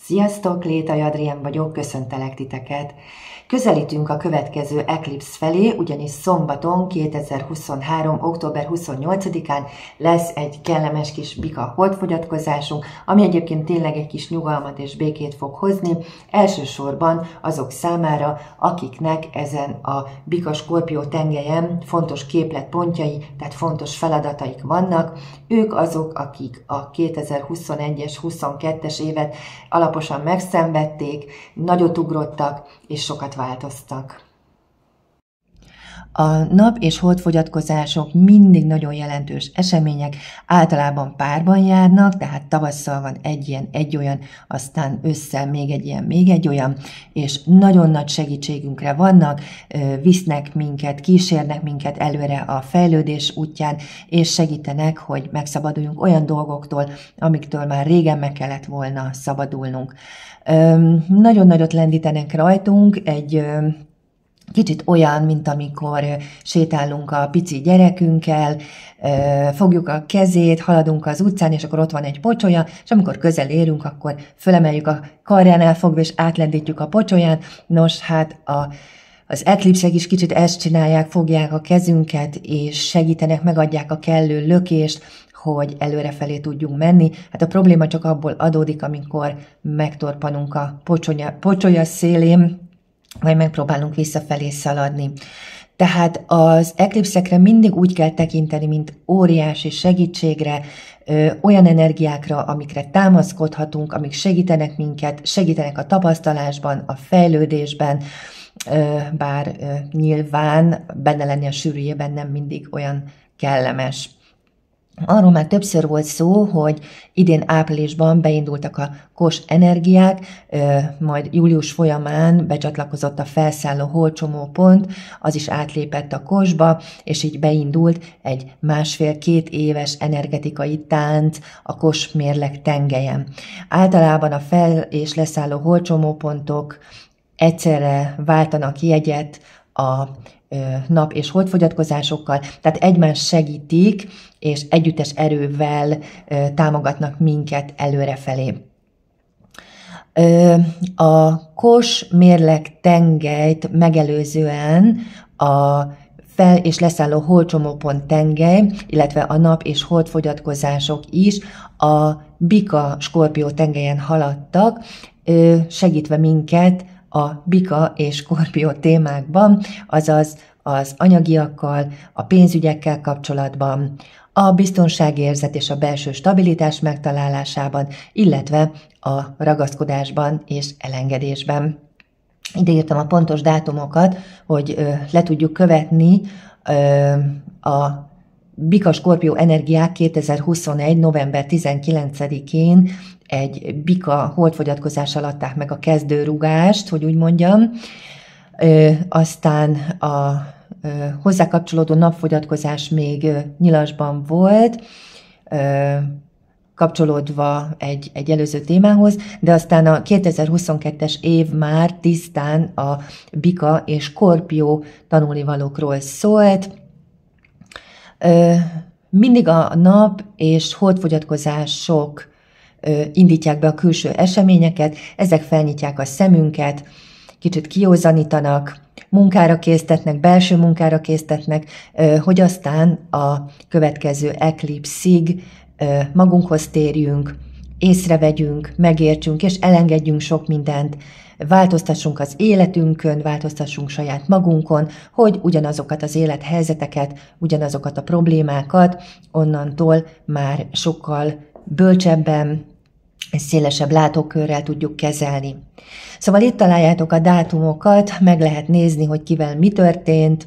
Sziasztok, Létai Adrián vagyok, köszöntelek titeket! Közelítünk a következő eklipsz felé, ugyanis szombaton 2023. október 28-án lesz egy kellemes kis bika holdfogyatkozásunk, ami egyébként tényleg egy kis nyugalmat és békét fog hozni, elsősorban azok számára, akiknek ezen a bika-skorpió tengelyen fontos képletpontjai, tehát fontos feladataik vannak. Ők azok, akik a 2021-es, 22-es évet alaposan megszenvedték, nagyot ugrottak és sokat változtak. A nap- és holdfogyatkozások mindig nagyon jelentős események, általában párban járnak, tehát tavasszal van egy ilyen, egy olyan, aztán ősszel még egy ilyen, még egy olyan, és nagyon nagy segítségünkre vannak, visznek minket, kísérnek minket előre a fejlődés útján, és segítenek, hogy megszabaduljunk olyan dolgoktól, amiktől már régen meg kellett volna szabadulnunk. Nagyon nagyot lendítenek rajtunk, egy kicsit olyan, mint amikor sétálunk a pici gyerekünkkel, fogjuk a kezét, haladunk az utcán, és akkor ott van egy pocsolya, és amikor közel érünk, akkor fölemeljük a karjánál fogva, és átlendítjük a pocsolyán. Nos, hát az eklipszek is kicsit ezt csinálják, fogják a kezünket, és segítenek, megadják a kellő lökést, hogy előrefelé tudjunk menni. Hát a probléma csak abból adódik, amikor megtorpanunk a pocsolya szélén, vagy megpróbálunk visszafelé szaladni. Tehát az eklipszekre mindig úgy kell tekinteni, mint óriási segítségre, olyan energiákra, amikre támaszkodhatunk, amik segítenek minket, segítenek a tapasztalásban, a fejlődésben, bár nyilván benne lenni a sűrűjében nem mindig olyan kellemes. Arról már többször volt szó, hogy idén áprilisban beindultak a kos energiák, majd július folyamán becsatlakozott a felszálló holdcsomópont, az is átlépett a kosba, és így beindult egy 1,5-2 éves energetikai tánc a kos mérleg tengelyen. Általában a fel- és leszálló holdcsomópontok egyszerre váltanak jegyet a nap- és holdfogyatkozásokkal, tehát egymást segítik, és együttes erővel támogatnak minket előrefelé. A kos mérleg tengelyt megelőzően a fel- és leszálló holdcsomópont tengely, illetve a nap- és holdfogyatkozások is a bika-skorpió tengelyen haladtak, segítve minket a bika és skorpió témákban, azaz az anyagiakkal, a pénzügyekkel kapcsolatban, a biztonságérzet és a belső stabilitás megtalálásában, illetve a ragaszkodásban és elengedésben. Ide írtam a pontos dátumokat, hogy le tudjuk követni a bika-skorpió energiák 2021. november 19-én egy bika holdfogyatkozással adták meg a kezdőrugást, hogy úgy mondjam. Aztán a hozzá kapcsolódó napfogyatkozás még nyilasban volt, kapcsolódva egy előző témához, de aztán a 2022-es év már tisztán a bika és skorpió tanulnivalókról szólt. Mindig a nap és holdfogyatkozások indítják be a külső eseményeket, ezek felnyitják a szemünket, kicsit kiózanítanak, munkára késztetnek, belső munkára késztetnek, hogy aztán a következő eklipszig magunkhoz térjünk, észrevegyünk, megértsünk és elengedjünk sok mindent, változtassunk az életünkön, változtassunk saját magunkon, hogy ugyanazokat az élethelyzeteket, ugyanazokat a problémákat onnantól már sokkal bölcsebben, szélesebb látókörrel tudjuk kezelni. Szóval itt találjátok a dátumokat, meg lehet nézni, hogy kivel mi történt,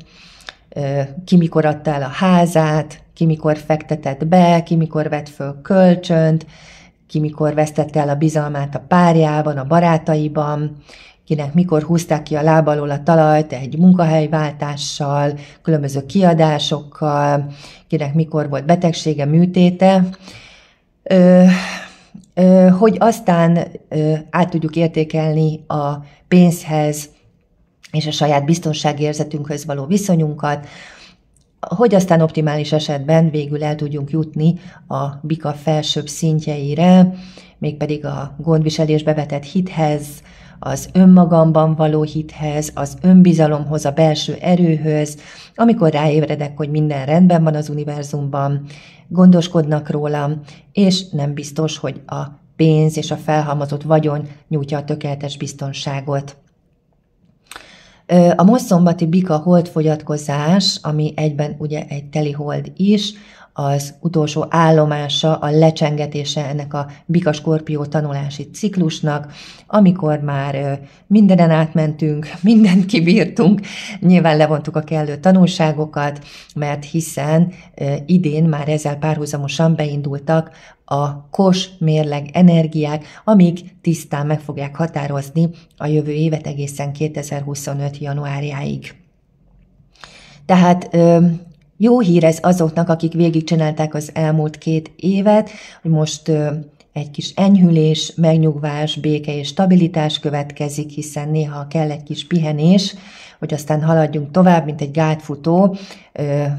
ki mikor adta el a házát, ki mikor fektetett be, ki mikor vett föl kölcsönt, ki mikor vesztette el a bizalmát a párjában, a barátaiban, kinek mikor húzták ki a láb alól a talajt egy munkahelyváltással, különböző kiadásokkal, kinek mikor volt betegsége, műtéte, hogy aztán át tudjuk értékelni a pénzhez és a saját biztonságérzetünkhöz való viszonyunkat, hogy aztán optimális esetben végül el tudjunk jutni a bika felsőbb szintjeire, mégpedig a gondviselésbe vetett hithez, az önmagamban való hithez, az önbizalomhoz, a belső erőhöz, amikor ráébredek, hogy minden rendben van az univerzumban, gondoskodnak rólam, és nem biztos, hogy a pénz és a felhalmozott vagyon nyújtja a tökéletes biztonságot. A most szombati bika holdfogyatkozás, ami egyben ugye egy telihold is, az utolsó állomása, a lecsengetése ennek a bika-skorpió tanulási ciklusnak, amikor már mindenen átmentünk, mindent kibírtunk, nyilván levontuk a kellő tanulságokat, mert hiszen idén már ezzel párhuzamosan beindultak a kos mérleg energiák, amik tisztán meg fogják határozni a jövő évet egészen 2025. januárjáig. Tehát jó hír ez azoknak, akik végigcsinálták az elmúlt 2 évet, hogy most egy kis enyhülés, megnyugvás, béke és stabilitás következik, hiszen néha kell egy kis pihenés, hogy aztán haladjunk tovább, mint egy gátfutó,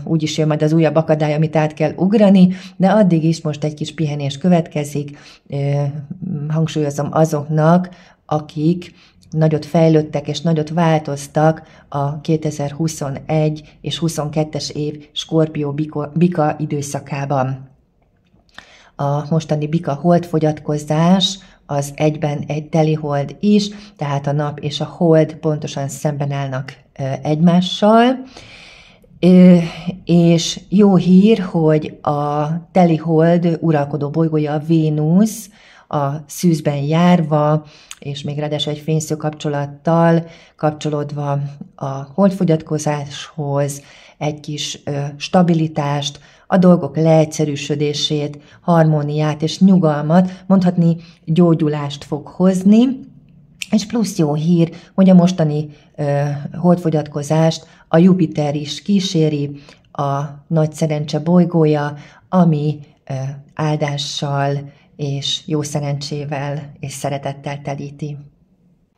úgyis jön majd az újabb akadály, amit át kell ugrani, de addig is most egy kis pihenés következik, hangsúlyozom azoknak, akik nagyot fejlődtek és nagyot változtak a 2021 és 22-es év Skorpió-bika időszakában. A mostani bika holdfogyatkozás az egyben egy telihold is, tehát a nap és a hold pontosan szemben állnak egymással, és jó hír, hogy a telihold uralkodó bolygója a Vénusz a szűzben járva, és még ráadásul egy fénysző kapcsolattal kapcsolódva a holdfogyatkozáshoz, egy kis stabilitást, a dolgok leegyszerűsödését, harmóniát és nyugalmat, mondhatni gyógyulást fog hozni, és plusz jó hír, hogy a mostani holdfogyatkozást a Jupiter is kíséri, a nagy szerencse bolygója, ami áldással és jó szerencsével és szeretettel telíti.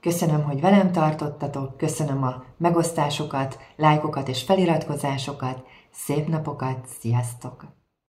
Köszönöm, hogy velem tartottatok, köszönöm a megosztásokat, lájkokat és feliratkozásokat, szép napokat, sziasztok!